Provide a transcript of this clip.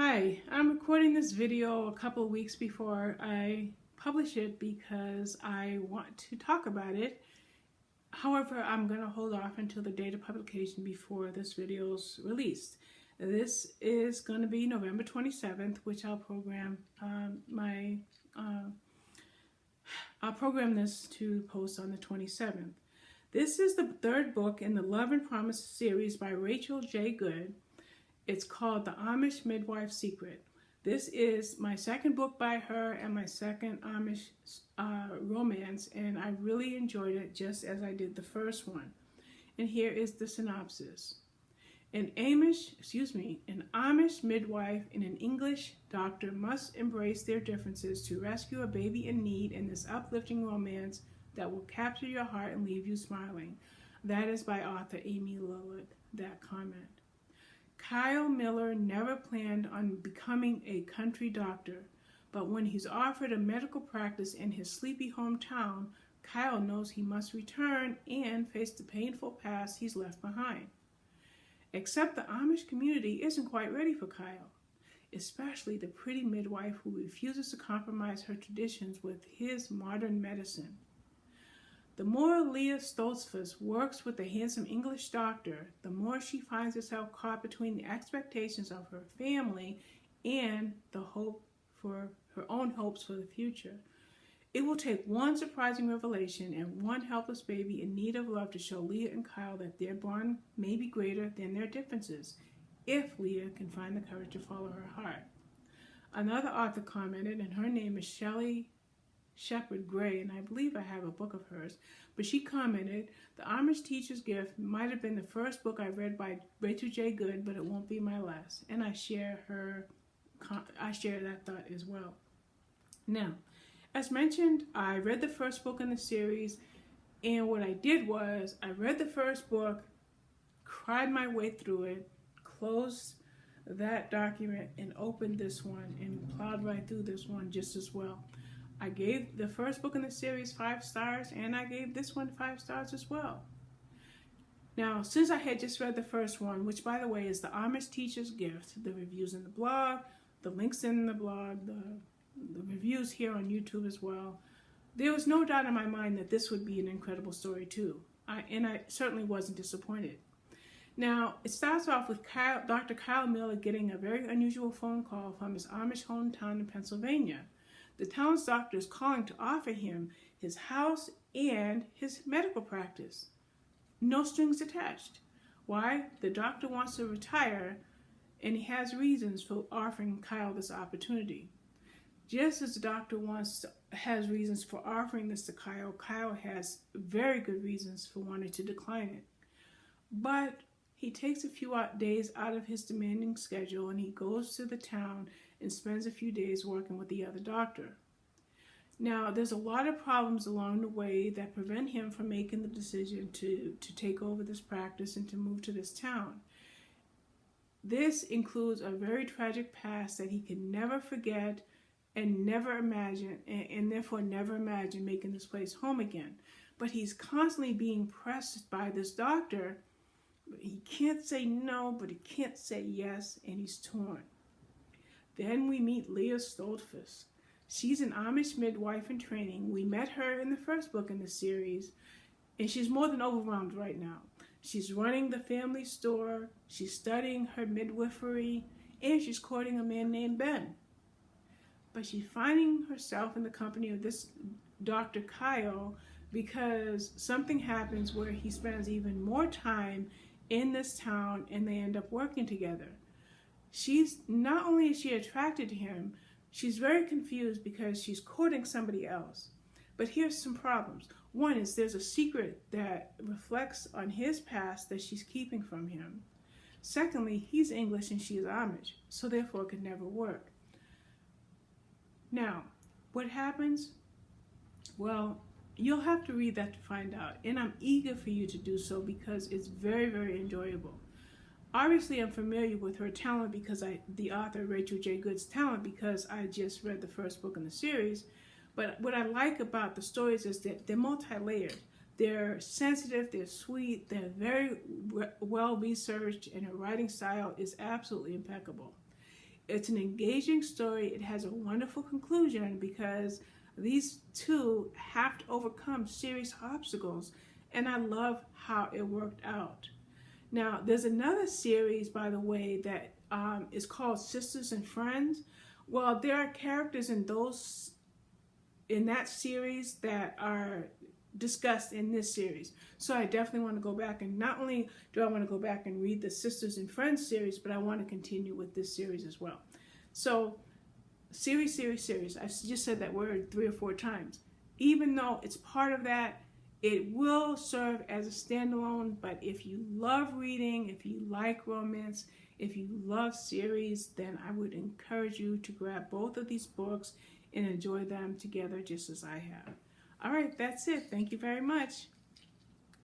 Hi, I'm recording this video a couple of weeks before I publish it because I want to talk about it. However, I'm going to hold off until the date of publication before this video is released. This is going to be November 27th, which I'll program I'll program this to post on the 27th. This is the third book in the Love and Promise series by Rachel J. Good. It's called The Amish Midwife Secret. This is my second book by her and my second Amish romance, and I really enjoyed it just as I did the first one. And here is the synopsis. An Amish midwife and an English doctor must embrace their differences to rescue a baby in need in this uplifting romance that will capture your heart and leave you smiling. That is by author Amy Lillard, that comment. Kyle Miller never planned on becoming a country doctor, but when he's offered a medical practice in his sleepy hometown, Kyle knows he must return and face the painful past he's left behind. Except the Amish community isn't quite ready for Kyle, especially the pretty midwife who refuses to compromise her traditions with his modern medicine. The more Leah Stoltzfus works with the handsome English doctor, the more she finds herself caught between the expectations of her family and the hope for her own hopes for the future. It will take one surprising revelation and one helpless baby in need of love to show Leah and Kyle that their bond may be greater than their differences, if Leah can find the courage to follow her heart. Another author commented, and her name is Shelley Shepherd Gray, and I believe I have a book of hers, but she commented, the Amish Teacher's Gift might have been the first book I read by Rachel J. Good, but it won't be my last. And I share that thought as well. Now, as mentioned, I read the first book in the series, and what I did was I read the first book, cried my way through it, closed that document, and opened this one and plowed right through this one just as well. I gave the first book in the series 5 stars, and I gave this one 5 stars as well. Now, since I had just read the first one, which by the way is the Amish Teacher's Gift, the reviews in the blog, the links in the blog, the reviews here on YouTube as well, there was no doubt in my mind that this would be an incredible story too. I certainly wasn't disappointed. Now, it starts off with Dr. Kyle Miller getting a very unusual phone call from his Amish hometown in Pennsylvania. The town's doctor is calling to offer him his house and his medical practice. No strings attached. Why? The doctor wants to retire, and he has reasons for offering Kyle this opportunity. Just as the doctor has reasons for offering this to Kyle, Kyle has very good reasons for wanting to decline it. But he takes a few days out of his demanding schedule, and he goes to the town and spends a few days working with the other doctor. Now, there's a lot of problems along the way that prevent him from making the decision to take over this practice and to move to this town. This includes a very tragic past that he can never forget and never imagine, and therefore never imagine making this place home again. But he's constantly being pressed by this doctor. He can't say no, but he can't say yes, and he's torn. Then we meet Leah Stoltzfus. She's an Amish midwife in training. We met her in the first book in the series, and she's more than overwhelmed right now. She's running the family store, she's studying her midwifery, and she's courting a man named Ben. But she's finding herself in the company of this Dr. Kyle because something happens where he spends even more time in this town, and they end up working together. She's not only is she attracted to him, she's very confused because she's courting somebody else. But here's some problems. One is there's a secret that reflects on his past that she's keeping from him. Secondly, he's English and she's Amish, so therefore it could never work. Now, what happens? Well, you'll have to read that to find out, and I'm eager for you to do so because it's very, very enjoyable. Obviously, I'm familiar with her talent because the author Rachel J. Good's talent, because I just read the first book in the series. But what I like about the stories is that they're multi-layered. They're sensitive, they're sweet, they're very well researched, and her writing style is absolutely impeccable. it's an engaging story. It has a wonderful conclusion because these two have to overcome serious obstacles, and I love how it worked out. Now, there's another series, by the way, that is called Sisters and Friends. Well, there are characters in that series that are discussed in this series. So I definitely want to go back, and not only do I want to go back and read the Sisters and Friends series, but I want to continue with this series as well. So series. I just said that word 3 or 4 times. Even though it's part of that, it will serve as a standalone, but if you love reading, if you like romance, if you love series, then I would encourage you to grab both of these books and enjoy them together just as I have. All right, that's it. Thank you very much.